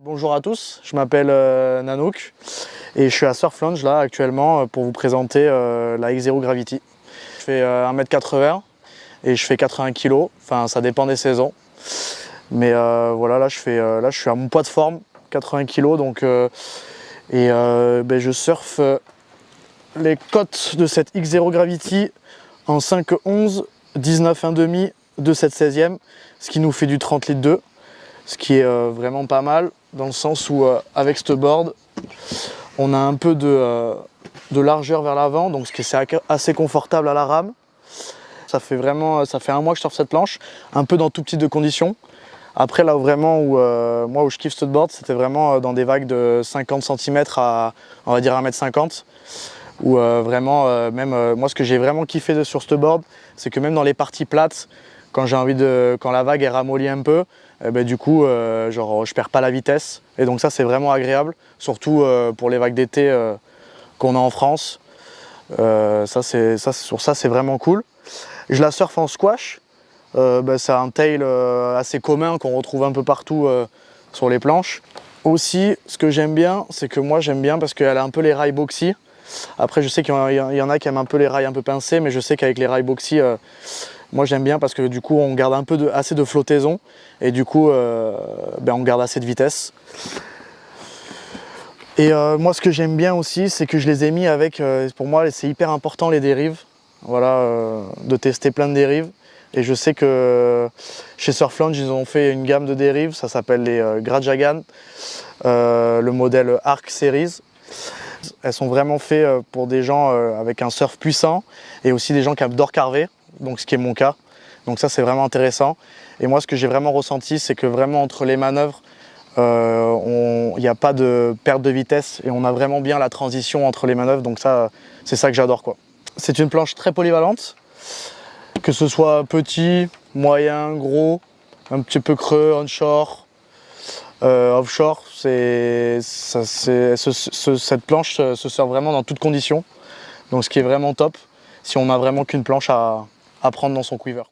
Bonjour à tous, je m'appelle Nanook et je suis à Surf Lounge là actuellement pour vous présenter la X0 Gravity. Je fais 1m80 et je fais 80 kg, enfin ça dépend des saisons. Mais voilà, là je suis à mon poids de forme, 80 kg donc je surfe les côtes de cette X0 Gravity en 5,11, 19,1,5, 2,7/16e, ce qui nous fait du 30 litres 2, ce qui est vraiment pas mal dans le sens où avec ce board on a un peu de largeur vers l'avant, donc c'est assez confortable à la rame. Ça fait un mois que je surfe cette planche, un peu dans tout type de conditions. Après là vraiment moi où je kiffe ce board, c'était vraiment dans des vagues de 50 cm à on va dire 1m50. Où moi ce que j'ai vraiment kiffé sur ce board, c'est que même dans les parties plates, quand la vague est ramollie un peu, je perds pas la vitesse. Et donc ça c'est vraiment agréable, surtout pour les vagues d'été qu'on a en France. Sur ça c'est vraiment cool. Je la surfe en squash. C'est un tail assez commun qu'on retrouve un peu partout sur les planches. Aussi, ce que j'aime bien, c'est que moi j'aime bien parce qu'elle a un peu les rails boxy. Après je sais qu'il y en a qui aiment un peu les rails un peu pincés, mais je sais qu'avec les rails boxy, moi j'aime bien parce que du coup on garde assez de flottaison et du coup on garde assez de vitesse. Et moi ce que j'aime bien aussi, c'est que je les ai mis avec, pour moi c'est hyper important les dérives, voilà, de tester plein de dérives. Et je sais que chez Surf Lounge ils ont fait une gamme de dérives, ça s'appelle les Grajagan, le modèle Arc Series. Elles sont vraiment faites pour des gens avec un surf puissant et aussi des gens qui adorent carver, donc ce qui est mon cas. Donc ça c'est vraiment intéressant. Et moi ce que j'ai vraiment ressenti, c'est que vraiment entre les manœuvres, il n'y a pas de perte de vitesse et on a vraiment bien la transition entre les manœuvres. Donc ça, c'est ça que j'adore quoi. C'est une planche très polyvalente, que ce soit petit, moyen, gros, un petit peu creux, onshore. Offshore, cette planche se sert vraiment dans toutes conditions, donc ce qui est vraiment top si on n'a vraiment qu'une planche à prendre dans son quiver.